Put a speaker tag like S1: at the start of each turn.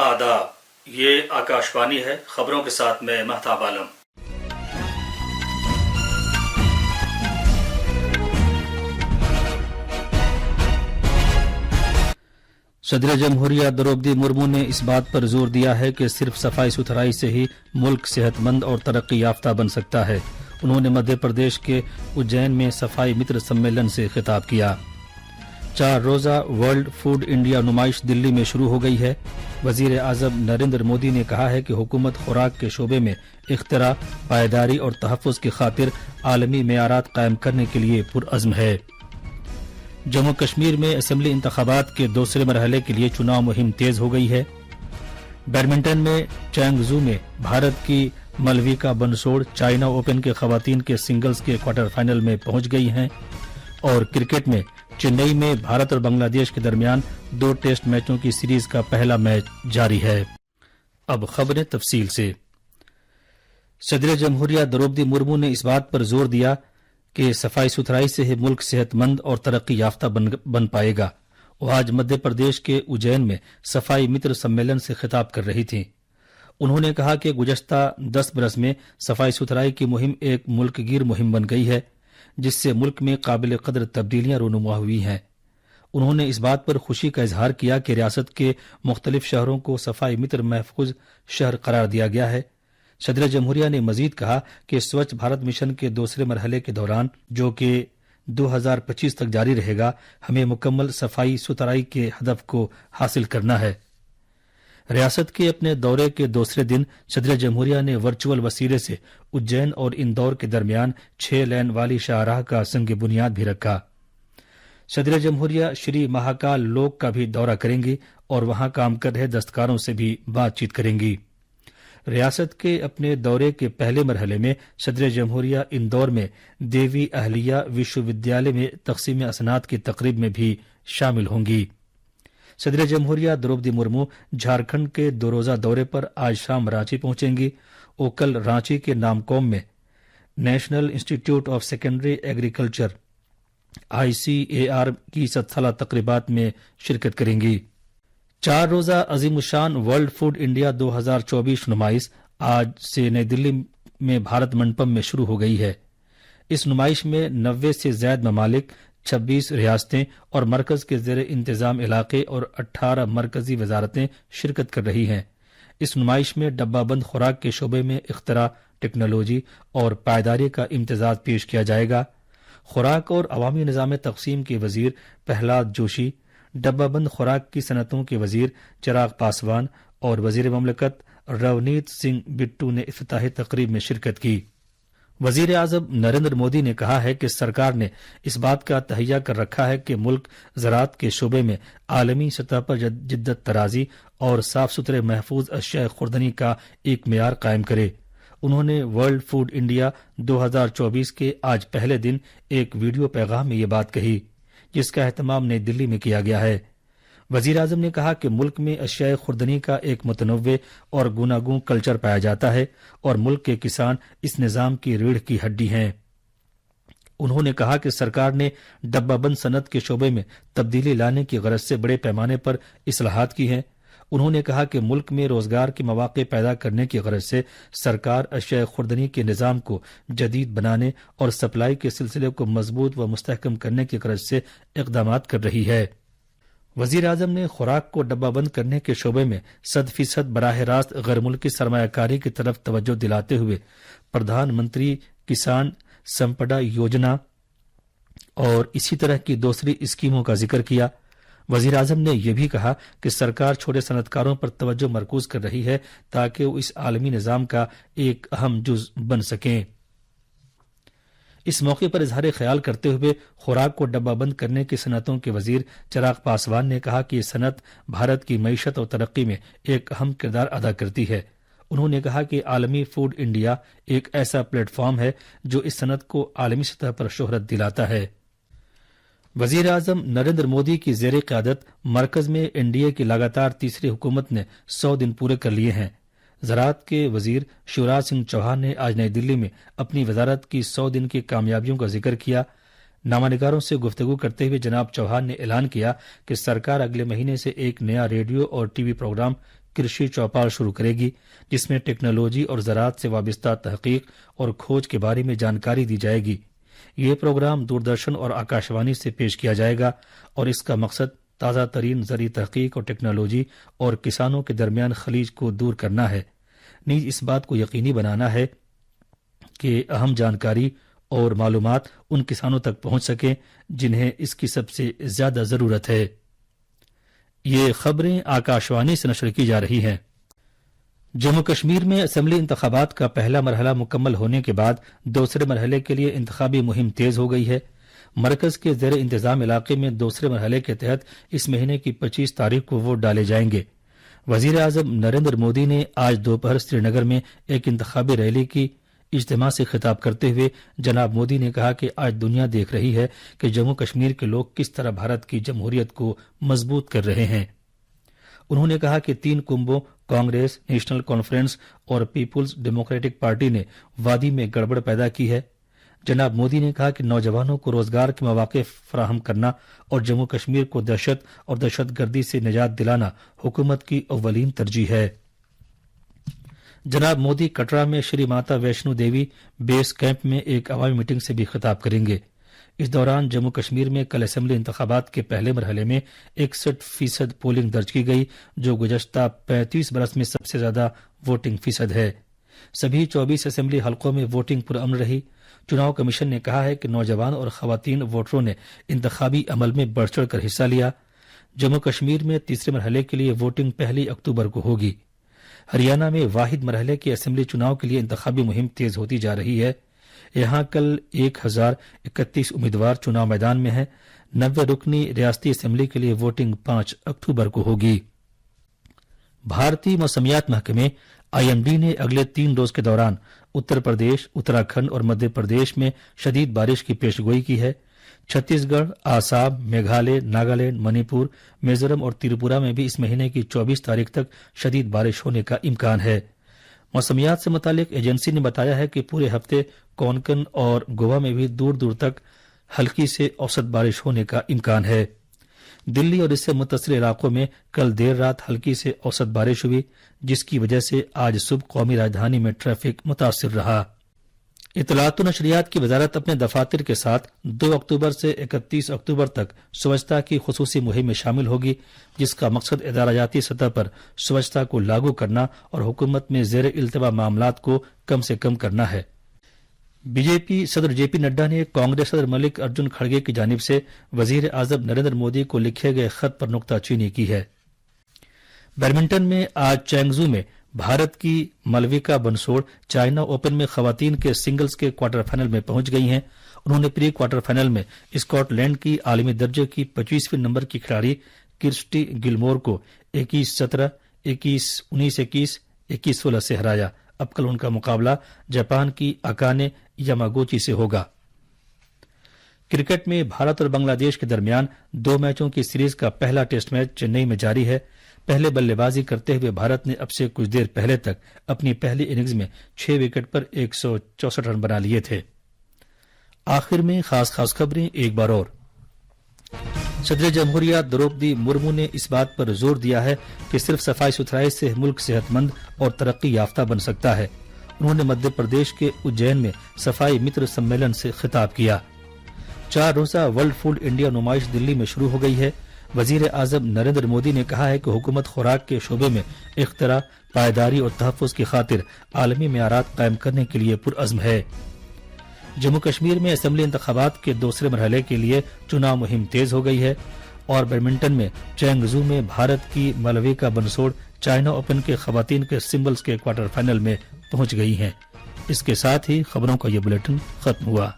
S1: आदाब, ये आकाशवाणी है। खबरों के साथ मैं महताब आलम। सदर जमहूरिया द्रौपदी मुर्मू ने इस बात पर जोर दिया है कि सिर्फ सफाई सुथराई से ही मुल्क सेहतमंद और तरक्की याफ्ता बन सकता है। उन्होंने मध्य प्रदेश के उज्जैन में सफाई मित्र सम्मेलन से खिताब किया। 4 रोजा वर्ल्ड फूड इंडिया नुमाइश दिल्ली में शुरू हो गई है। वजीर आजम नरेंद्र मोदी ने कहा है कि हुकूमत खुराक के शोबे में इख्तरा, पायदारी और तहफ़्फ़ुज़ की खातिर आलमी मेयारात कायम करने के लिए पुरअज़्म है। जम्मू कश्मीर में असेंबली इंतखाबात के दूसरे मरहले के लिए चुनाव मुहिम तेज हो गई है। बैडमिंटन में चैंगजू में भारत की मलविका बंसोड़ चाइना ओपन के खवातीन के सिंगल्स के क्वार्टर फाइनल में पहुंच गई हैं। और क्रिकेट में चेन्नई में भारत और बांग्लादेश के दरमियान 2 टेस्ट मैचों की सीरीज का पहला मैच जारी है। अब खबरें तफसील से। सदर जमहूरिया द्रौपदी मुर्मू ने इस बात पर जोर दिया कि सफाई सुथराई से ही मुल्क सेहतमंद और तरक्की याफ्ता बन पाएगा। वो आज मध्य प्रदेश के उज्जैन में सफाई मित्र सम्मेलन से खिताब कर रही थीं। उन्होंने कहा कि गुज़श्ता 10 बरस में सफाई सुथराई की मुहिम एक मुल्कगीर मुहिम बन गई है, जिससे मुल्क में काबिल कदर तब्दीलियां रूनुमा हुई हैं। उन्होंने इस बात पर खुशी का इजहार किया कि रियासत के मुख्तलिफ शहरों को सफाई मित्र महफूज शहर करार दिया गया है। सदर जमहूरिया ने मजीद कहा कि स्वच्छ भारत मिशन के दूसरे मरहले के दौरान, जो कि 2025 तक जारी रहेगा, हमें मुकम्मल सफाई सुथराई के हदफ को हासिल करना है। रियासत के अपने दौरे के दूसरे दिन सदर जमहूरिया ने वर्चुअल वसीले से उज्जैन और इंदौर के दरमियान 6 लेन वाली शाहराह का संग बुनियाद भी रखा। सदर जमहूरिया श्री महाकाल लोक का भी दौरा करेंगी और वहां काम कर रहे दस्तकारों से भी बातचीत करेंगी। रियासत के अपने दौरे के पहले मरहले में सदर जमहूरिया इंदौर में देवी अहलिया विश्वविद्यालय में तकसीम असनाद की तकरीब में भी शामिल होंगी। सदर जमहूरिया द्रौपदी मुर्मू झारखंड के 2 रोजा दौरे पर आज शाम रांची पहुंचेंगी। वो कल रांची के नामकोम में national institute of secondary agriculture ICAR की 7 साला तकरीबात में शिरकत करेंगी। 4 रोजा अजीमुशान वर्ल्ड फूड इंडिया 2024 नुमाइश आज से नई दिल्ली में भारत मंडपम में शुरू हो गई है। इस नुमाइश में 90 से ज्यादा ममालिक, 26 रियासतें और मरकज के जेर इंतजाम इलाके और 18 मरकजी वजारतें शिरकत कर रही हैं। इस नुमाइश में डब्बाबंद खुराक के शोबे में इख्तरा, टेक्नोलॉजी और पायदारी का इम्तजाज पेश किया जाएगा। खुराक और अवामी निज़ाम तकसीम के वजीर प्रहलाद जोशी, डब्बाबंद खुराक की सनतों के वजीर चिराग पासवान और वजीर ममलकत रवनीत सिंह बिट्टू ने इफ्तिताही तकरीब में शिरकत की। वजीर आजम नरेंद्र मोदी ने कहा है कि सरकार ने इस बात का तहैया कर रखा है कि मुल्क ज़राअत के शोबे में आलमी सतह पर जिद्दत तराजी और साफ सुथरे महफूज अशिया खुर्दनी का एक मेयार कायम करे। उन्होंने वर्ल्ड फूड इंडिया 2024 के आज पहले दिन एक वीडियो पैगाम में ये बात कही, जिसका एहतमाम नई दिल्ली में किया गया है। वजीर आजम ने कहा कि मुल्क में अशिया खुर्दनी का एक मुतनव्वे और गुनागूं कल्चर पाया जाता है और मुल्क के किसान इस निज़ाम की रीढ़ की हड्डी हैं। उन्होंने कहा कि सरकार ने डब्बाबंद सनत के शोबे में तब्दीली लाने की गरज से बड़े पैमाने पर इस्लाहात की हैं। उन्होंने कहा कि मुल्क में रोजगार के मौके पैदा करने की गरज से सरकार अशिया खुर्दनी के निज़ाम को जदीद बनाने और सप्लाई के सिलसिले को मजबूत व मुस्तहकम करने की गरज से इक़दाम कर रही है। वजीर आजम ने खुराक को डब्बाबंद करने के शोबे में 100% बराह रास्त गैर मुल्की सरमायाकारी की तरफ तवज्जो दिलाते हुए प्रधानमंत्री किसान संपदा योजना और इसी तरह की दूसरी स्कीमों का जिक्र किया। वजीर आजम ने यह भी कहा कि सरकार छोटे सनतकारों पर तवज्जो मरकूज कर रही है ताकि वो इस आलमी निज़ाम का एक अहम जुज बन सकें। इस मौके पर इजहार ख्याल करते हुए खुराक को डब्बाबंद करने की सनतों के वजीर चिराग पासवान ने कहा कि यह सनत भारत की मईशत और तरक्की में एक अहम किरदार अदा करती है। उन्होंने कहा कि आलमी फूड इंडिया एक ऐसा प्लेटफॉर्म है जो इस सनत को आलमी सतह पर शोहरत दिलाता है। वजीर आजम नरेंद्र मोदी की जेर क़यादत मरकज में एनडीए की लगातार तीसरी हुकूमत ने 100 दिन पूरे कर लिए हैं। ज़राअत के वजीर शिवराज सिंह चौहान ने आज नई दिल्ली में अपनी वजारत की 100 दिन की कामयाबियों का जिक्र किया। नामानिगारों से गुफ्तगू करते हुए जनाब चौहान ने ऐलान किया कि सरकार अगले महीने से एक नया रेडियो और टीवी प्रोग्राम کرشی چوپال شروع کرے گی، جس میں ٹیکنالوجی اور زراعت سے وابستہ تحقیق اور کھوج کے بارے میں جانکاری دی جائے گی۔ یہ پروگرام دوردرشن اور آکاشوانی سے پیش کیا جائے گا اور اس کا مقصد تازہ ترین زرعی تحقیق اور ٹیکنالوجی اور کسانوں کے درمیان خلیج کو دور کرنا ہے۔ نیز اس بات کو یقینی بنانا ہے کہ اہم جانکاری اور معلومات ان کسانوں تک پہنچ سکیں جنہیں اس کی سب سے زیادہ ضرورت ہے۔ یہ خبریں آکاشوانی سے نشر کی جا رہی ہیں۔ جموں کشمیر میں اسمبلی انتخابات کا پہلا مرحلہ مکمل ہونے کے بعد دوسرے مرحلے کے لیے انتخابی مہم تیز ہو گئی ہے۔ مرکز کے زیر انتظام علاقے میں دوسرے مرحلے کے تحت اس مہینے کی 25 تاریخ کو ووٹ ڈالے جائیں گے۔ وزیر اعظم نریندر مودی نے آج دوپہر سری نگر میں ایک انتخابی ریلی کی اجتماع سے خطاب کرتے ہوئے جناب مودی نے کہا کہ آج دنیا دیکھ رہی ہے کہ جموں کشمیر کے لوگ کس طرح بھارت کی جمہوریت کو مضبوط کر رہے ہیں۔ انہوں نے کہا کہ 3 کنبوں کانگریس، نیشنل کانفرنس اور پیپلز ڈیموکریٹک پارٹی نے وادی میں گڑبڑ پیدا کی ہے۔ جناب مودی نے کہا کہ نوجوانوں کو روزگار کے مواقع فراہم کرنا اور جموں کشمیر کو دہشت اور دہشت گردی سے نجات دلانا حکومت کی اولین ترجیح ہے۔ جناب مودی کٹرا میں شری ماتا ویشنو دیوی بیس کیمپ میں ایک عوامی میٹنگ سے بھی خطاب کریں گے۔ اس دوران جموں کشمیر میں کل اسمبلی انتخابات کے پہلے مرحلے میں 61% پولنگ درج کی گئی، جو گزشتہ 35 برس میں سب سے زیادہ ووٹنگ فیصد ہے۔ سبھی 24 اسمبلی حلقوں میں ووٹنگ پرامن رہی۔ چناؤ کمیشن نے کہا ہے کہ نوجوان اور خواتین ووٹروں نے انتخابی عمل میں بڑھ چڑھ کر حصہ لیا۔ جموں کشمیر میں تیسرے مرحلے کے لیے ووٹنگ 1 اکتوبر کو ہوگی۔ ہریانہ میں واحد مرحلے کے اسمبلی چناؤ کے لیے انتخابی مہم تیز ہوتی جا رہی ہے۔ یہاں کل 1031 امیدوار چناؤ میدان میں ہیں۔ 90 رکنی ریاستی اسمبلی کے لیے ووٹنگ 5 اکتوبر کو ہوگی۔ بھارتی موسمیات محکمے IMD نے اگلے 3 روز کے دوران اتر پردیش، اتراکھنڈ اور مدھیہ پردیش میں شدید بارش کی پیش گوئی کی ہے۔ چھتیس گڑھ، آسام، میگھالیہ، ناگالینڈ، منی پور، میزورم اور تریپورہ میں بھی اس مہینے کی 24 تاریخ تک شدید بارش ہونے کا امکان ہے۔ موسمیات سے متعلق ایجنسی نے بتایا ہے کہ پورے ہفتے کونکن اور گوا میں بھی دور دور تک ہلکی سے اوسط بارش ہونے کا امکان ہے۔ دلی اور اس سے متصل علاقوں میں کل دیر رات ہلکی سے اوسط بارش ہوئی، جس کی وجہ سے آج صبح قومی راجدھانی میں ٹریفک متاثر رہا۔ اطلاعات و نشریات کی وزارت اپنے دفاتر کے ساتھ 2 اکتوبر سے 31 اکتوبر تک سوچھتا کی خصوصی مہم میں شامل ہوگی، جس کا مقصد ادارہ جاتی سطح پر سوچھتا کو لاگو کرنا اور حکومت میں زیر التوا معاملات کو کم سے کم کرنا ہے۔ بی جے پی صدر JP نڈا نے کانگریس صدر ملک ارجن کھڑگے کی جانب سے وزیر اعظم نریندر مودی کو لکھے گئے خط پر نکتہ چینی کی ہے۔ بیڈمنٹن میں آج چینگزو میں بھارت کی ملویکا بنسوڑ چائنا اوپن میں خواتین کے سنگلز کے کوارٹر فائنل میں پہنچ گئی ہیں۔ انہوں نے پری کوارٹر فائنل میں اسکاٹ لینڈ کی عالمی درجے کی 25ویں نمبر کی کھلاڑی کرسٹی گلمور کو 21-17، 21-19-21، 21-16 سے ہرایا۔ اب کل ان کا مقابلہ جاپان کی اکانے یاماگوچی سے ہوگا۔ کرکٹ میں بھارت اور بنگلہ دیش کے درمیان 2 میچوں کی سیریز کا پہلا ٹیسٹ میچ چنئی میں جاری ہے۔ پہلے بلے بازی کرتے ہوئے بھارت نے اب سے کچھ دیر پہلے تک اپنی پہلی اننگز میں 6 وکٹ پر 164 رن بنا لیے تھے۔ آخر میں خاص خبریں ایک بار اور۔ صدر جمہوریہ دروپدی مرمو نے اس بات پر زور دیا ہے کہ صرف صفائی ستھرائی سے ملک صحت مند اور ترقی یافتہ بن سکتا ہے۔ انہوں نے مدھیہ پردیش کے اجین میں صفائی متر سمیلن سے خطاب کیا۔ 4 روزہ ورلڈ فوڈ انڈیا نمائش دلی میں شروع ہو گئی ہے۔ وزیر اعظم نریندر مودی نے کہا ہے کہ حکومت خوراک کے شعبے میں اختراع، پائیداری اور تحفظ کی خاطر عالمی معیارات قائم کرنے کے لیے پرعزم ہے۔ جموں کشمیر میں اسمبلی انتخابات کے دوسرے مرحلے کے لیے چناؤ مہم تیز ہو گئی ہے، اور بیڈمنٹن میں چینگزو میں بھارت کی ملویکا بنسوڑ چائنا اوپن کے خواتین کے سنگلز کے کوارٹر فائنل میں پہنچ گئی ہیں۔ اس کے ساتھ ہی خبروں کا یہ بلیٹن ختم ہوا۔